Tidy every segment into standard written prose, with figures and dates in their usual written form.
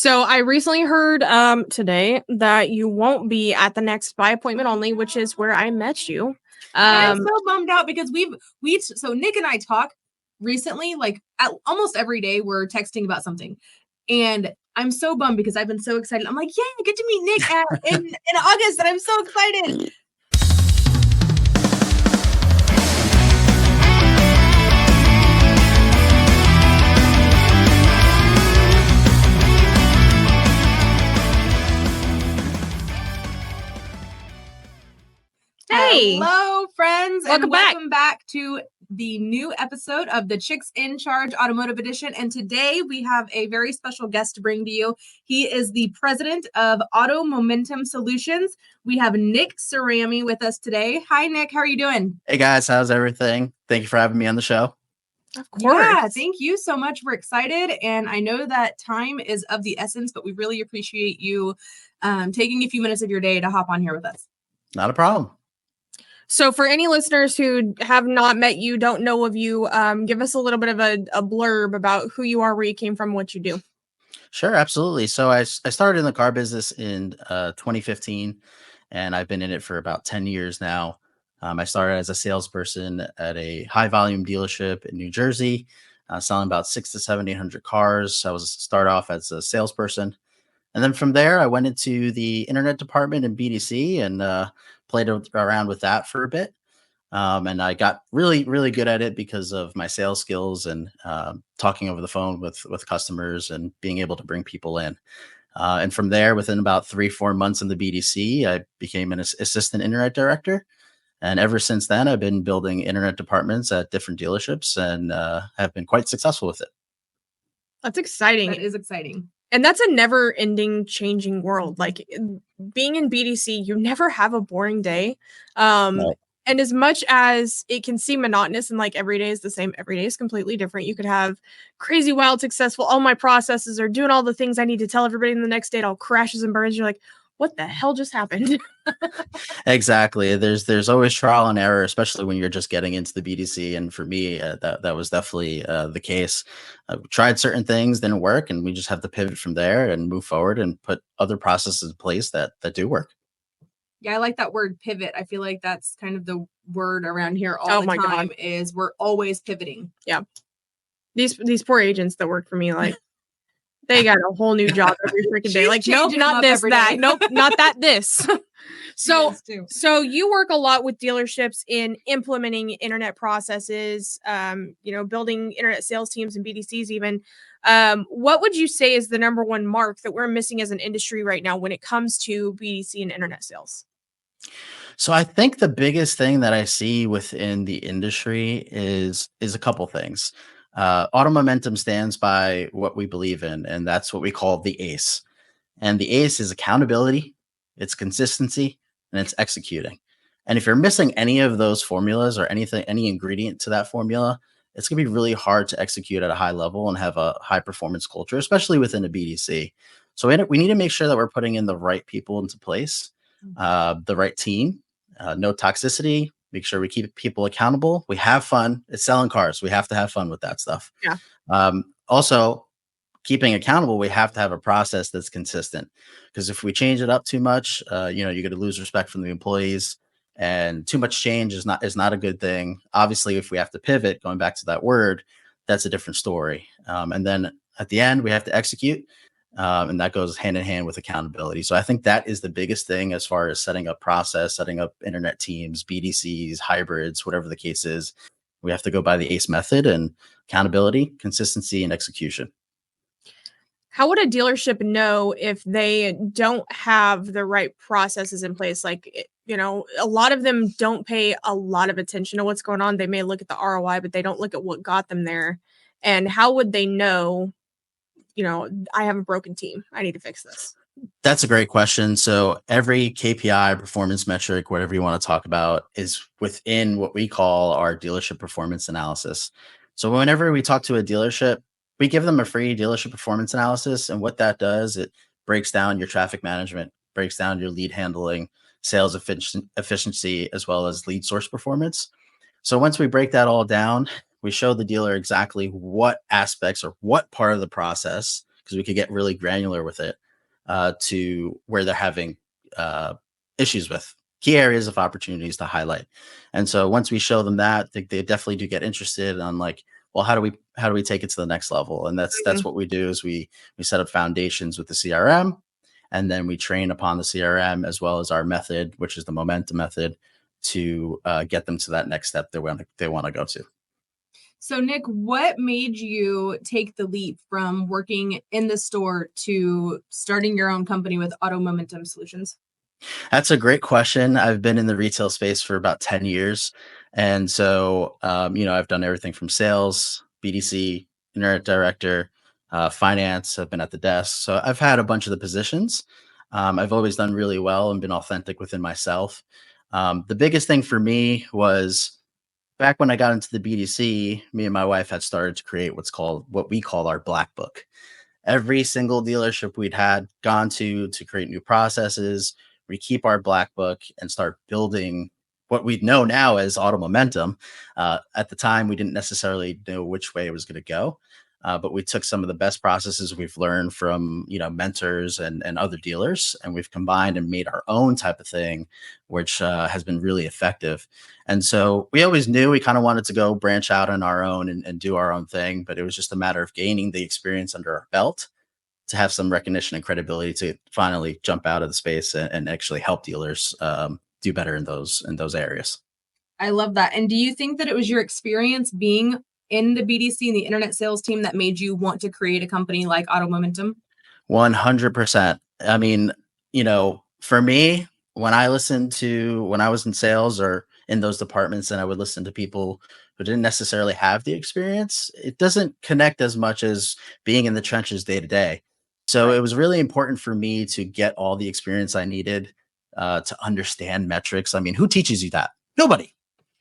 So I recently heard today that you won't be at the next by appointment only, which is where I met you. I'm so bummed out because so Nick and I talk recently, like almost every day we're texting about something. And I'm so bummed because I've been so excited. I'm like, yeah, I get to meet Nick in August, and I'm so excited. Hey, hello, friends, welcome back to the new episode of the Chicks in Charge Automotive Edition. And today we have a very special guest to bring to you. He is the president of Auto Momentum Solutions. We have Nick Cerame with us today. Hi, Nick. How are you doing? Hey, guys. How's everything? Thank you for having me on the show. Of course. Yeah, thank you so much. We're excited. And I know that time is of the essence, but we really appreciate you taking a few minutes of your day to hop on here with us. Not a problem. So for any listeners who have not met you, don't know of you, give us a little bit of a blurb about who you are, where you came from, what you do. Sure, absolutely. So I started in the car business in 2015, and I've been in it for about 10 years now. I started as a salesperson at a high volume dealership in New Jersey, selling about 600 to 700 cars. I was start off as a salesperson. And then from there, I went into the internet department in BDC and played around with that for a bit. And I got really, really good at it because of my sales skills and talking over the phone with customers and being able to bring people in. And from there, within about 3-4 months in the BDC, I became an assistant internet director. And ever since then, I've been building internet departments at different dealerships and have been quite successful with it. That's exciting. That is exciting. And that's a never ending changing world. Like being in BDC, you never have a boring day. Right. And as much as it can seem monotonous and like every day is the same, every day is completely different. You could have crazy, wild, successful. All my processes are doing all the things I need to tell everybody, and the next day it all crashes and burns. You're like, what the hell just happened? Exactly. There's always trial and error, especially when you're just getting into the BDC. And for me, that was definitely the case. Tried certain things, didn't work, and we just have to pivot from there and move forward and put other processes in place that do work. Yeah, I like that word pivot. I feel like that's kind of the word around here all the time. Is we're always pivoting. Yeah. These poor agents that work for me, like they got a whole new job every freaking day. Like, nope, not this, that. Nope, not that, this. So you work a lot with dealerships in implementing internet processes, building internet sales teams and BDCs even. What would you say is the number one mark that we're missing as an industry right now when it comes to BDC and internet sales? So I think the biggest thing that I see within the industry is a couple things. Auto Momentum stands by what we believe in, and that's what we call the ACE. And the ACE is accountability, it's consistency, and it's executing. And if you're missing any of those formulas or any ingredient to that formula, it's going to be really hard to execute at a high level and have a high performance culture, especially within a BDC. So we need to make sure that we're putting in the right people into place, the right team, no toxicity. Make sure we keep people accountable. We have fun. It's selling cars. We have to have fun with that stuff. Yeah. Also, keeping accountable, we have to have a process that's consistent. Because if we change it up too much, you're going to lose respect from the employees. And too much change is not a good thing. Obviously, if we have to pivot, going back to that word, that's a different story. And then at the end, we have to execute. And that goes hand in hand with accountability. So I think that is the biggest thing as far as setting up process, setting up internet teams, BDCs, hybrids, whatever the case is. We have to go by the ACE method and accountability, consistency, and execution. How would a dealership know if they don't have the right processes in place? Like, a lot of them don't pay a lot of attention to what's going on. They may look at the ROI, but they don't look at what got them there. And how would they know, I have a broken team, I need to fix this? That's a great question. So every KPI, performance metric, whatever you want to talk about, is within what we call our dealership performance analysis. So whenever we talk to a dealership, we give them a free dealership performance analysis. And what that does, it breaks down your traffic management, breaks down your lead handling, sales efficiency, as well as lead source performance. So once we break that all down, we show the dealer exactly what aspects or what part of the process because we could get really granular with it to where they're having issues with key areas of opportunities to highlight. And so once we show them that, they definitely do get interested on like, well, how do we take it to the next level? And that's what we do is we set up foundations with the CRM, and then we train upon the CRM as well as our method, which is the momentum method, to get them to that next step they want to go to. So Nick, what made you take the leap from working in the store to starting your own company with Auto Momentum Solutions? That's a great question. I've been in the retail space for about 10 years. And so, I've done everything from sales, BDC, internet director, finance. I've been at the desk. So I've had a bunch of the positions. I've always done really well and been authentic within myself. The biggest thing for me was back when I got into the BDC, me and my wife had started to create what we call our black book. Every single dealership we'd had gone to create new processes, we keep our black book and start building what we know now as Auto Momentum. At the time, we didn't necessarily know which way it was going to go, but we took some of the best processes we've learned from mentors and other dealers, and we've combined and made our own type of thing, which has been really effective. And so we always knew we kind of wanted to go branch out on our own and do our own thing, but it was just a matter of gaining the experience under our belt to have some recognition and credibility to finally jump out of the space and actually help dealers do better in those areas. I love that. And do you think that it was your experience being in the BDC and the internet sales team that made you want to create a company like Auto Momentum? 100%. I mean, for me, when I was in sales or in those departments and I would listen to people who didn't necessarily have the experience, it doesn't connect as much as being in the trenches day to day. So It was really important for me to get all the experience I needed to understand metrics. I mean, who teaches you that? Nobody.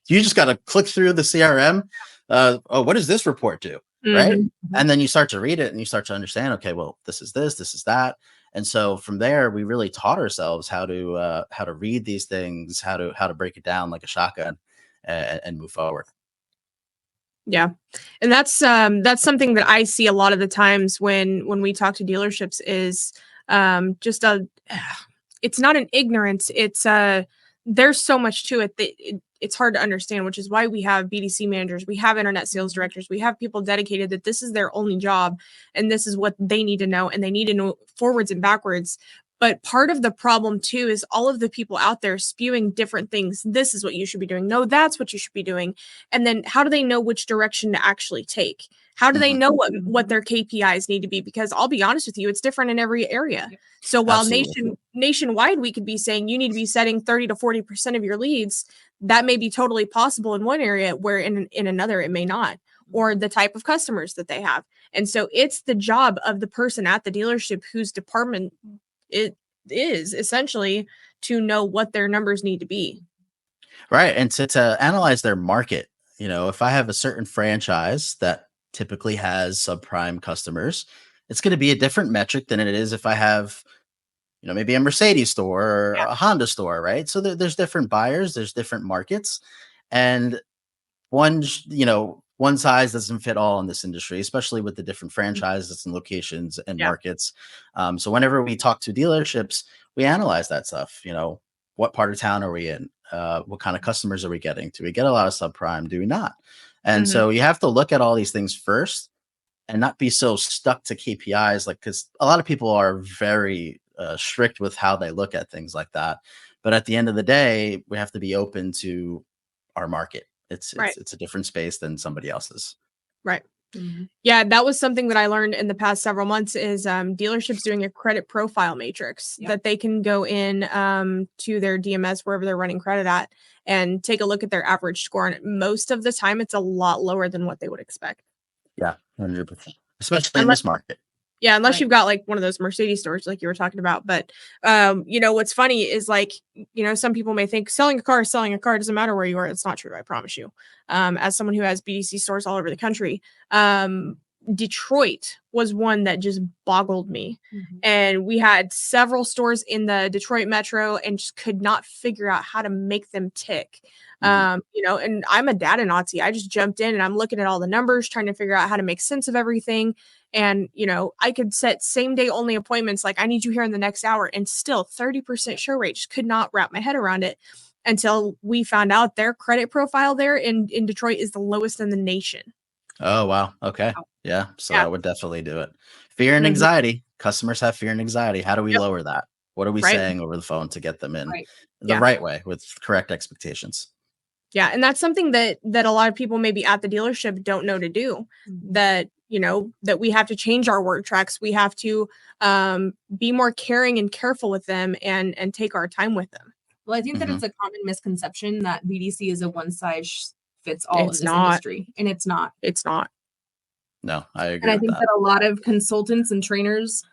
You just got to click through the CRM. What does this report do? Right. And then you start to read it and you start to understand, okay, well, this is that. And so from there, we really taught ourselves how to read these things, how to break it down like a shotgun and move forward. Yeah. And that's something that I see a lot of the times when we talk to dealerships is it's not an ignorance. It's there's so much to it that it's hard to understand, which is why we have BDC managers, we have internet sales directors, we have people dedicated that this is their only job and this is what they need to know, and they need to know forwards and backwards. But part of the problem too is all of the people out there spewing different things. This is what you should be doing. No, that's what you should be doing. And then how do they know which direction to actually take? How do they know what their KPIs need to be? Because I'll be honest with you, it's different in every area. So while nationwide, we could be saying you need to be setting 30 to 40% of your leads, that may be totally possible in one area where in another it may not, or the type of customers that they have. And so it's the job of the person at the dealership whose department it is essentially to know what their numbers need to be. Right. And to analyze their market, if I have a certain franchise that typically has subprime customers, it's going to be a different metric than it is if I have, maybe a Mercedes store or a Honda store, right? So there's different buyers, there's different markets, and one size doesn't fit all in this industry, especially with the different franchises and locations and markets. So whenever we talk to dealerships, we analyze that stuff. What part of town are we in? What kind of customers are we getting? Do we get a lot of subprime? Do we not? And so you have to look at all these things first and not be so stuck to KPIs, because a lot of people are very strict with how they look at things like that. But at the end of the day, we have to be open to our market. It's a different space than somebody else's. Right. Mm-hmm. Yeah, that was something that I learned in the past several months is dealerships doing a credit profile matrix that they can go in to their DMS, wherever they're running credit at, and take a look at their average score. And most of the time, it's a lot lower than what they would expect. Yeah, 100%. Especially in this market. Yeah, unless you've got like one of those Mercedes stores like you were talking about. But, what's funny is some people may think selling a car doesn't matter where you are. It's not true. I promise you. As someone who has BDC stores all over the country, Detroit was one that just boggled me. And we had several stores in the Detroit metro and just could not figure out how to make them tick. You know, and I'm a data Nazi. I just jumped in and I'm looking at all the numbers, trying to figure out how to make sense of everything. And, you know, I could set same day only appointments. Like, I need you here in the next hour, and still 30% show rate. Just could not wrap my head around it until we found out their credit profile there in Detroit is the lowest in the nation. Oh, wow. Okay. Yeah. So that would definitely do it. Fear and anxiety. Customers have fear and anxiety. How do we lower that? What are we saying over the phone to get them in the right way with correct expectations? Yeah. And that's something that a lot of people maybe at the dealership don't know to do. That, you know, that we have to change our work tracks. We have to be more caring and careful with them and take our time with them. Well, I think that it's a common misconception that BDC is a one size fits all in this industry. And it's not. It's not. No, I agree. And I think that a lot of consultants and trainers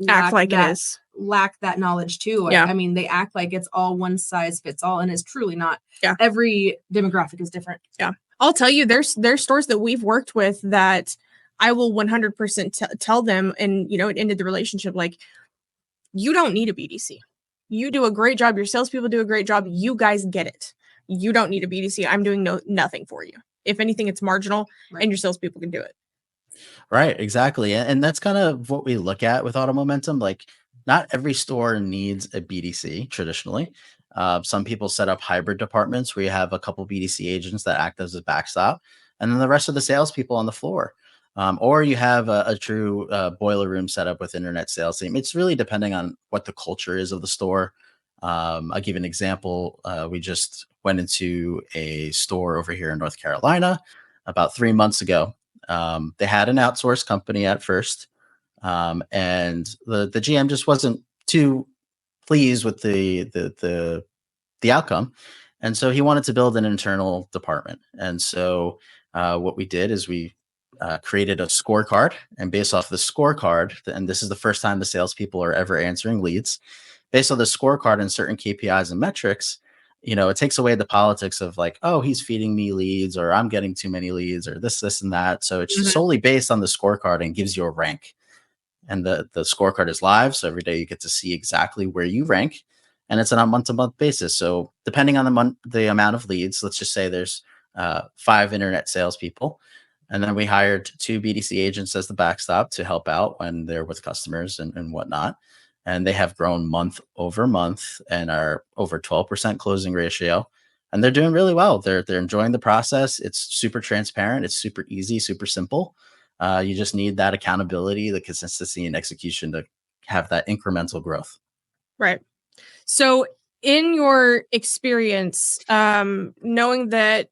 act like it is. Lack that knowledge too. Yeah. I mean, they act like it's all one size fits all, and it's truly not. Yeah. Every demographic is different. Yeah. I'll tell you, there's stores that we've worked with that I will 100% tell them, and, you know, it ended the relationship. Like, you don't need a BDC. You do a great job. Your salespeople do a great job. You guys get it. You don't need a BDC. I'm doing nothing for you. If anything, it's marginal, and your salespeople can do it. Right, exactly. And that's kind of what we look at with Auto Momentum. Like, not every store needs a BDC traditionally. Some people set up hybrid departments where you have a couple BDC agents that act as a backstop, and then the rest of the salespeople on the floor. Or you have a true boiler room setup with internet sales team. It's really depending on what the culture is of the store. I'll give you an example. We just went into a store over here in North Carolina about 3 months ago. They had an outsourced company at first, and the GM just wasn't too pleased with the outcome, and so he wanted to build an internal department. And so what we did is we created a scorecard, and based off the scorecard, and this is the first time the salespeople are ever answering leads, based on the scorecard and certain KPIs and metrics, you know, it takes away the politics of like, oh, he's feeding me leads, or I'm getting too many leads, or this, and that. So it's solely based on the scorecard and gives you a rank. And the scorecard is live. So every day you get to see exactly where you rank. And it's on a month-to-month basis. So depending on the amount of leads, let's just say there's 5 internet salespeople. And then we hired 2 BDC agents as the backstop to help out when they're with customers and whatnot. And they have grown month over month and are over 12% closing ratio. And they're doing really well. They're enjoying the process. It's super transparent. It's super easy, super simple. You just need that accountability, the consistency, and execution to have that incremental growth. Right. So in your experience, knowing that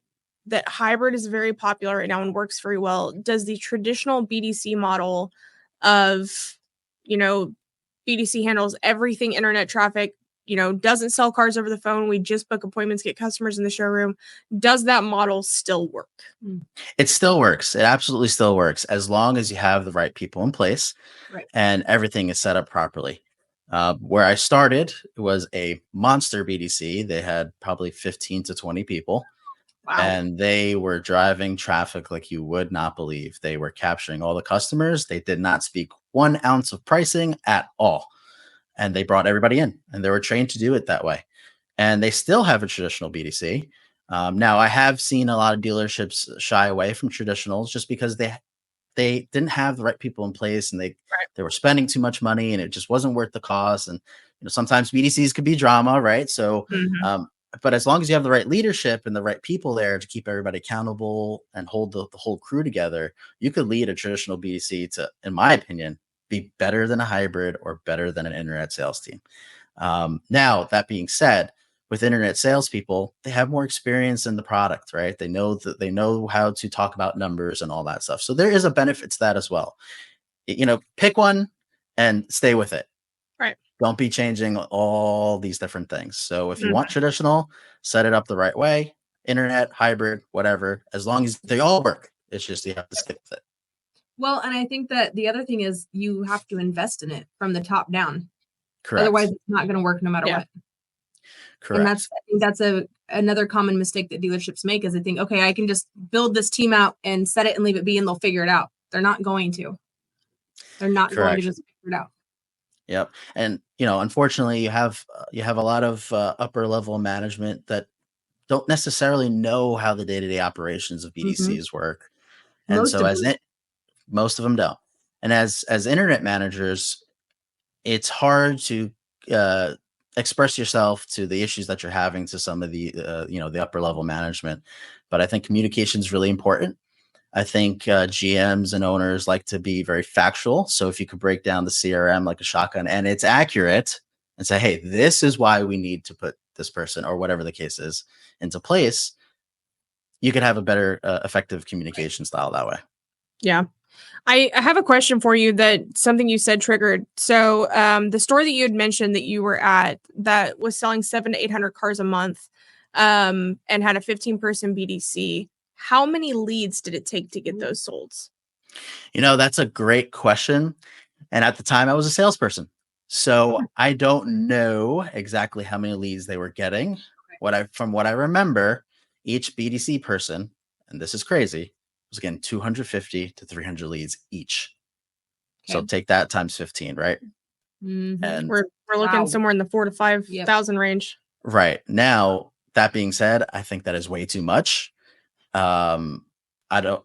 hybrid is very popular right now and works very well, does the traditional BDC model of, you know, BDC handles everything internet traffic, you know, doesn't sell cars over the phone, we just book appointments, get customers in the showroom, does that model still work? It still works. It absolutely still works, as long as you have the right people in place and everything is set up properly. Where I started was a monster BDC. They had probably 15 to 20 people. Wow. And they were driving traffic like you would not believe. They were capturing all the customers. They did not speak 1 ounce of pricing at all. And they brought everybody in, and they were trained to do it that way. And they still have a traditional BDC. Now, I have seen a lot of dealerships shy away from traditionals just because they didn't have the right people in place, and they were spending too much money, and it just wasn't worth the cost. And, you know, sometimes BDCs could be drama, right? So, but as long as you have the right leadership and the right people there to keep everybody accountable and hold the whole crew together, you could lead a traditional BDC to, in my opinion, be better than a hybrid or better than an internet sales team. Now, that being said, with internet salespeople, they have more experience in the product, right? They know how to talk about numbers and all that stuff. So there is a benefit to that as well. You know, pick one and stay with it. Right. Don't be changing all these different things. So if you want traditional, set it up the right way. Internet, hybrid, whatever, as long as they all work. It's just you have to stick with it. Well, and I think that the other thing is you have to invest in it from the top down. Correct. Otherwise, it's not going to work no matter what. Correct. And that's another common mistake that dealerships make is they think, okay, I can just build this team out and set it and leave it be, and they'll figure it out. They're not going to. They're not going to just figure it out. Yep. And, unfortunately, you have a lot of upper level management that don't necessarily know how the day-to-day operations of BDCs work. And Most so of them. most of them don't. And as internet managers, it's hard to express yourself to the issues that you're having to some of the the upper level management. But I think communication is really important. I think GMs and owners like to be very factual. So if you could break down the CRM like a shotgun and it's accurate and say, hey, this is why we need to put this person or whatever the case is into place, you could have a better effective communication style that way. Yeah. I have a question for you that something you said triggered. So the store that you had mentioned that you were at that was selling 700 to 800 cars a month and had a 15-person BDC. How many leads did it take to get those sold? That's a great question. And at the time I was a salesperson. So I don't know exactly how many leads they were getting. From what I remember, each BDC person, and this is crazy, was getting 250 to 300 leads each. Okay. So take that times 15, right? Mm-hmm. And we're looking somewhere in the 4,000 to 5,000 range. Right. Now, that being said, I think that is way too much.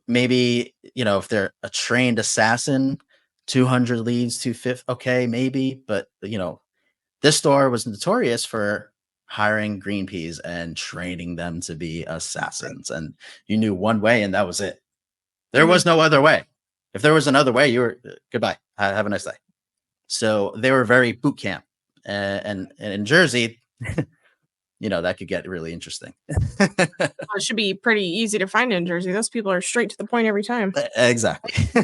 Maybe, if they're a trained assassin, 200 leads, 250, okay, maybe. But, this store was notorious for hiring green peas and training them to be assassins. And you knew one way and that was it. There was no other way. If there was another way, you were goodbye. Have a nice day. So they were very boot camp. And in Jersey, that could get really interesting. It should be pretty easy to find in Jersey. Those people are straight to the point every time. Exactly.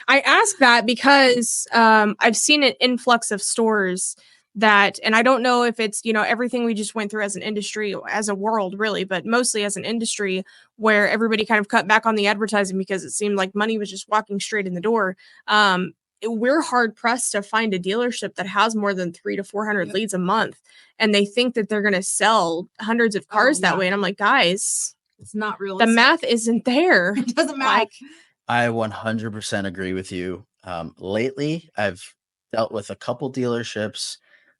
I ask that because I've seen an influx of stores that, and I don't know if it's, everything we just went through as an industry, as a world really, but mostly as an industry where everybody kind of cut back on the advertising because it seemed like money was just walking straight in the door. We're hard pressed to find a dealership that has more than 300 to 400 leads a month. And they think that they're going to sell hundreds of cars that way. And I'm like, guys, it's not realistic. The math isn't there. It doesn't matter. I 100% agree with you. Lately, I've dealt with a couple dealerships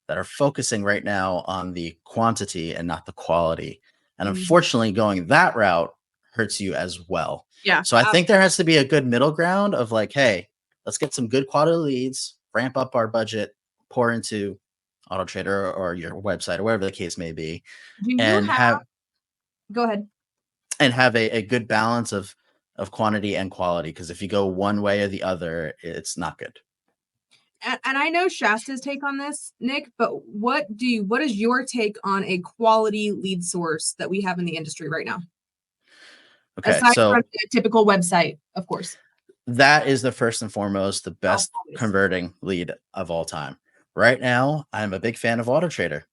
that are focusing right now on the quantity and not the quality. And unfortunately, going that route hurts you as well. Yeah. So I think there has to be a good middle ground of like, hey, let's get some good quality leads, ramp up our budget, pour into Auto Trader or your website or whatever the case may be. Go ahead. And have a good balance of quantity and quality. Because if you go one way or the other, it's not good. And I know Shasta's take on this, Nick, but what is your take on a quality lead source that we have in the industry right now? Okay, aside from the typical website, of course. That is the first and foremost, the best converting lead of all time. Right now, I'm a big fan of Auto Trader.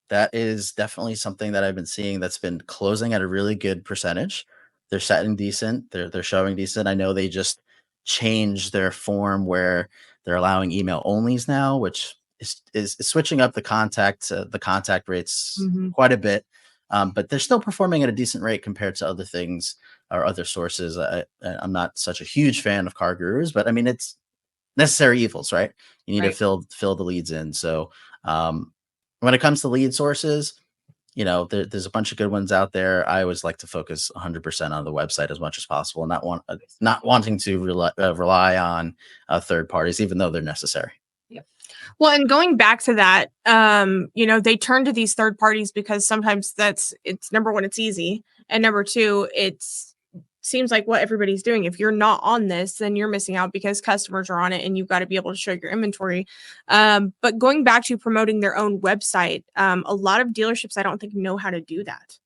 That is definitely something that I've been seeing that's been closing at a really good percentage. They're setting decent. They're showing decent. I know they just changed their form where they're allowing email onlys now, which is switching up the contact rates quite a bit. But they're still performing at a decent rate compared to other things or other sources. I'm not such a huge fan of Car Gurus, but I mean, it's necessary evils, right? You need to fill the leads in. So when it comes to lead sources, there's a bunch of good ones out there. I always like to focus 100% on the website as much as possible, and not wanting to rely on third parties, even though they're necessary. Yep. Well, and going back to that, they turn to these third parties because sometimes it's number one, it's easy. And number two, seems like what everybody's doing. If you're not on this, then you're missing out because customers are on it and you've got to be able to show your inventory. But going back to promoting their own website, a lot of dealerships, I don't think know how to do that.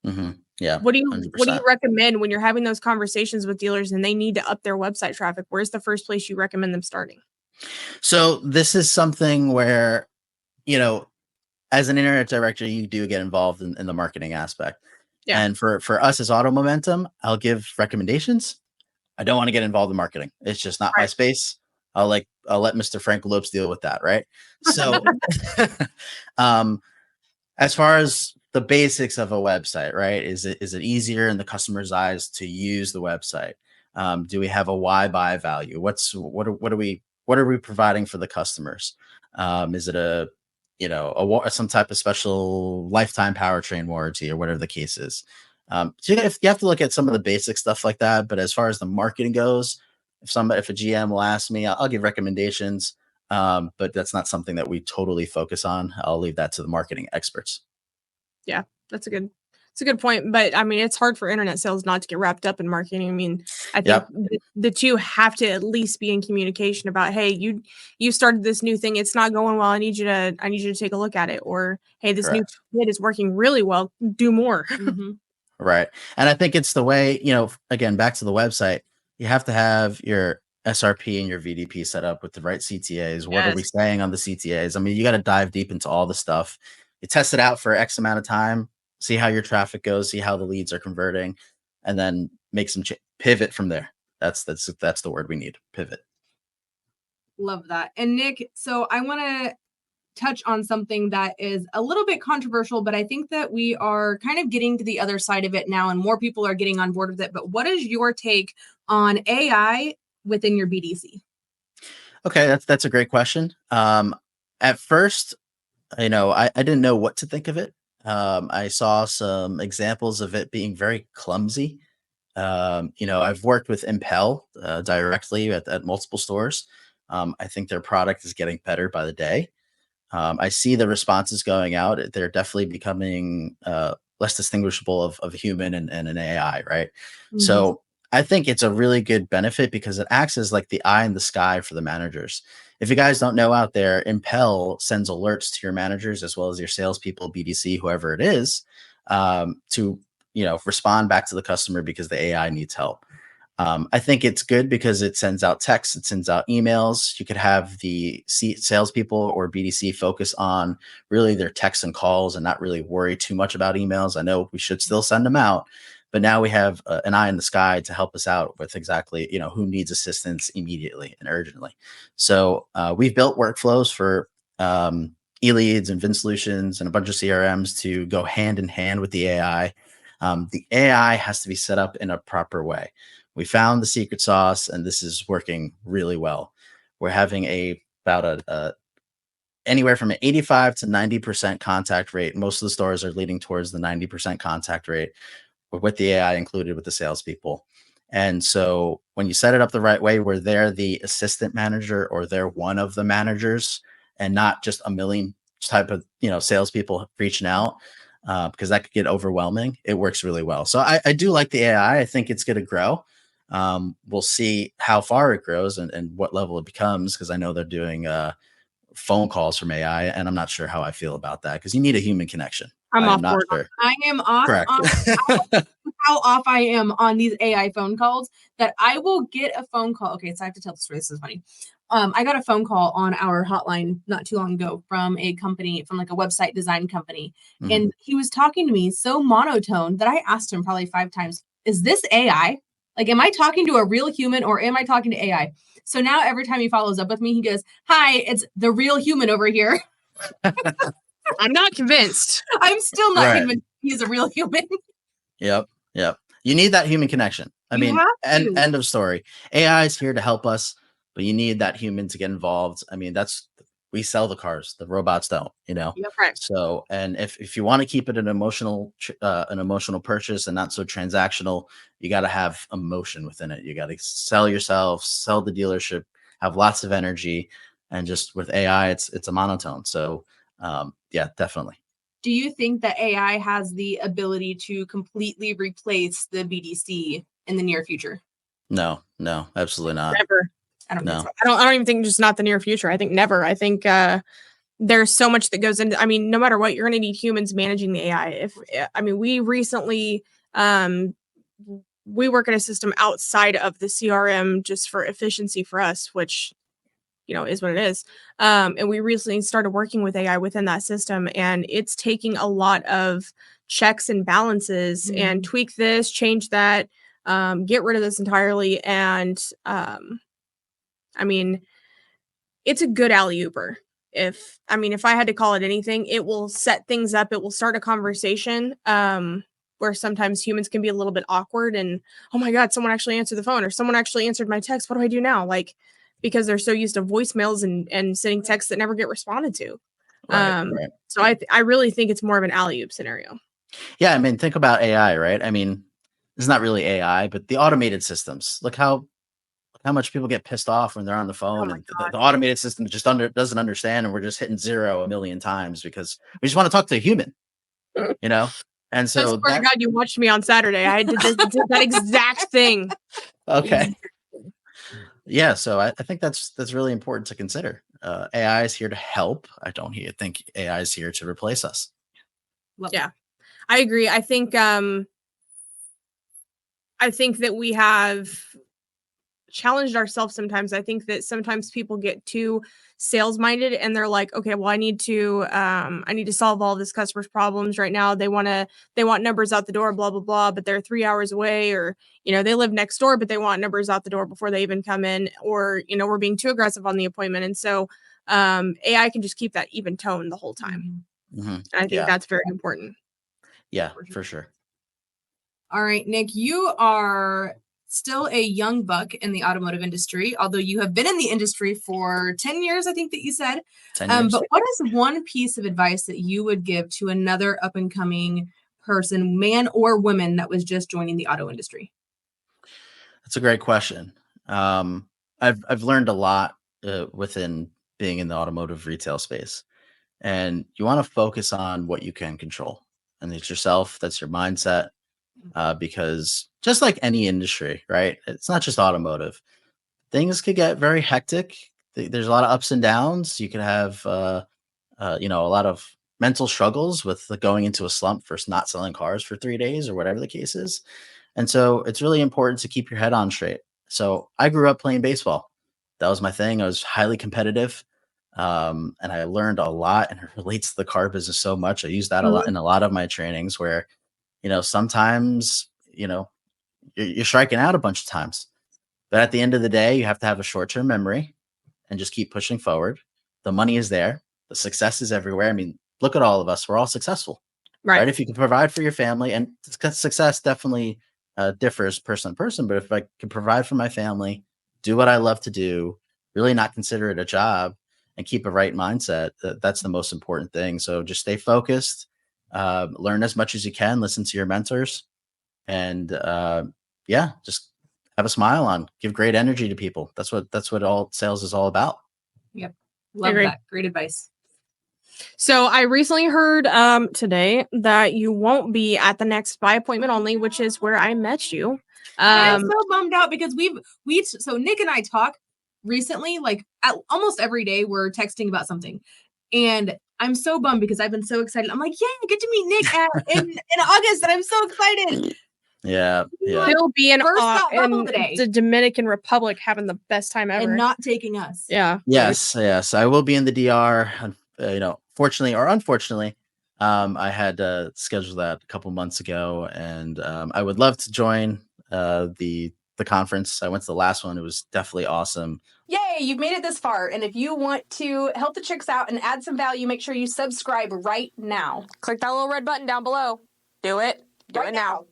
Mm-hmm. Yeah. What do you recommend when you're having those conversations with dealers and they need to up their website traffic? Where's the first place you recommend them starting? So this is something where, as an internet director, you do get involved in the marketing aspect. Yeah. And for us as Auto Momentum, I'll give recommendations. I don't want to get involved in marketing. It's just not my space. I'll let Mr. Frank Lopes deal with that. Right. So as far as the basics of a website, right? Is it easier in the customer's eyes to use the website? Do we have a why buy value? What are we providing for the customers? Is it some type of special lifetime powertrain warranty or whatever the case is? So you have to look at some of the basic stuff like that. But as far as the marketing goes, if a GM will ask me, I'll give recommendations. But that's not something that we totally focus on. I'll leave that to the marketing experts. Yeah, it's a good point. But I mean, it's hard for internet sales not to get wrapped up in marketing. I mean, I think the two have to at least be in communication about, hey, you started this new thing. It's not going well. I need you to take a look at it. Or, hey, this new kit is working really well. Do more. Mm-hmm. Right. And I think it's the way, again, back to the website, you have to have your SRP and your VDP set up with the right CTAs. What are we saying on the CTAs? I mean, you got to dive deep into all the stuff. You test it out for X amount of time, see how your traffic goes, see how the leads are converting, and then make some pivot from there. That's the word we need. Pivot. Love that. And Nick, so I want to touch on something that is a little bit controversial, but I think that we are kind of getting to the other side of it now and more people are getting on board with it. But what is your take on AI within your BDC? Okay, that's a great question. At first, I didn't know what to think of it. I saw some examples of it being very clumsy. I've worked with Impel directly at multiple stores. I think their product is getting better by the day. I see the responses going out. They're definitely becoming less distinguishable of a human and an AI, right? Mm-hmm. So I think it's a really good benefit because it acts as like the eye in the sky for the managers. If you guys don't know out there, Impel sends alerts to your managers as well as your salespeople, BDC, whoever it is, to respond back to the customer because the AI needs help. I think it's good because it sends out texts, it sends out emails. You could have the salespeople or BDC focus on really their texts and calls and not really worry too much about emails. I know we should still send them out, but now we have an eye in the sky to help us out with exactly, who needs assistance immediately and urgently. So we've built workflows for eLeads and VinSolutions and a bunch of CRMs to go hand in hand with the AI. The AI has to be set up in a proper way. We found the secret sauce, and this is working really well. We're having about anywhere from an 85 to 90% contact rate. Most of the stores are leading towards the 90% contact rate with the AI included with the salespeople. And so when you set it up the right way, where they're the assistant manager or they're one of the managers and not just a million type of, salespeople reaching out, because that could get overwhelming. It works really well. So I do like the AI. I think it's going to grow. We'll see how far it grows and what level it becomes, because I know they're doing phone calls from AI, and I'm not sure how I feel about that because you need a human connection. I'm off board. Sure. I am off. Correct. How off I am on these AI phone calls that I will get a phone call. Okay, so I have to tell the story. This is funny. I got a phone call on our hotline not too long ago from a company, from like a website design company. Mm-hmm. And he was talking to me so monotone that I asked him probably 5 times, is this AI? Like, am I talking to a real human or am I talking to AI? So now every time he follows up with me, he goes, hi, it's the real human over here. I'm not convinced. I'm still not convinced he's a real human. Yep. You need that human connection. I mean, end of story. AI is here to help us, but you need that human to get involved. I mean, we sell the cars, the robots don't, Yep, right. So, and if you want to keep it an emotional purchase and not so transactional, you got to have emotion within it. You got to sell yourself, sell the dealership, have lots of energy, and just with AI, it's a monotone. So, yeah, definitely. Do you think that AI has the ability to completely replace the BDC in the near future? No, absolutely not. Never. I don't think so. I don't even think just not the near future. I think never. I think there's so much that goes into, I mean, no matter what, you're going to need humans managing the AI. We recently, we work in a system outside of the CRM just for efficiency for us, which, is what it is. And we recently started working with AI within that system, and it's taking a lot of checks and balances and tweak this, change that, get rid of this entirely. And, it's a good alley-ooper. If I had to call it anything, it will set things up. It will start a conversation. where sometimes humans can be a little bit awkward and, oh my God, someone actually answered the phone or someone actually answered my text. What do I do now? Like, because they're so used to voicemails and sending texts that never get responded to. Right. So I really think it's more of an alley-oop scenario. Yeah. I mean, think about AI, right? I mean, it's not really AI, but the automated systems. Look how much people get pissed off when they're on the phone and the automated system just doesn't understand. And we're just hitting 0 a million times because we just want to talk to a human, you know? And so, I swear to God, you watched me on Saturday. I did that exact thing. Okay. Yeah. So I think that's really important to consider. AI is here to help. I don't think AI is here to replace us. Yeah, I agree. I think that we have challenged ourselves sometimes. I think that sometimes people get too sales minded and they're like, okay, well, I need to solve all this customer's problems right now. They want numbers out the door, blah, blah, blah, but they're 3 hours away, or, they live next door, but they want numbers out the door before they even come in, or, we're being too aggressive on the appointment. And so AI can just keep that even tone the whole time. Mm-hmm. And I think that's very important. Yeah, for sure. All right, Nick, you are still a young buck in the automotive industry, although you have been in the industry for 10 years, I think that you said. 10 years. But what is one piece of advice that you would give to another up-and-coming person, man or woman, that was just joining the auto industry? That's a great question. I've learned a lot within being in the automotive retail space, and you want to focus on what you can control, and it's yourself. That's your mindset. Because just like any industry, right? It's not just automotive. Things could get very hectic. There's a lot of ups and downs. You could have, a lot of mental struggles with going into a slump for not selling cars for 3 days or whatever the case is. And so it's really important to keep your head on straight. So I grew up playing baseball. That was my thing. I was highly competitive. And I learned a lot, and it relates to the car business so much. I use that a lot in a lot of my trainings where, sometimes, you're striking out a bunch of times, but at the end of the day, you have to have a short-term memory and just keep pushing forward. The money is there. The success is everywhere. I mean, look at all of us. We're all successful, right? If you can provide for your family, and success definitely differs person to person, but if I can provide for my family, do what I love to do, really not consider it a job, and keep a right mindset, that's the most important thing. So just stay focused. Learn as much as you can, listen to your mentors, and just have a smile on, give great energy to people. That's what all sales is all about. Yep. Love that. Great advice. So I recently heard today that you won't be at the next by appointment only, which is where I met you. I'm so bummed out because so Nick and I talk recently, like almost every day we're texting about something. And I'm so bummed because I've been so excited. I'm like, yeah, I get to meet Nick in August, and I'm so excited. Yeah. He'll be in the Dominican Republic having the best time ever. And not taking us. Yeah. Yes. I will be in the DR. Fortunately or unfortunately, I had scheduled that a couple months ago, and I would love to join the conference. I went to the last one. It was definitely awesome. Yay, you've made it this far. And if you want to help the chicks out and add some value, make sure you subscribe right now. Click that little red button down below. Do it. Do it now.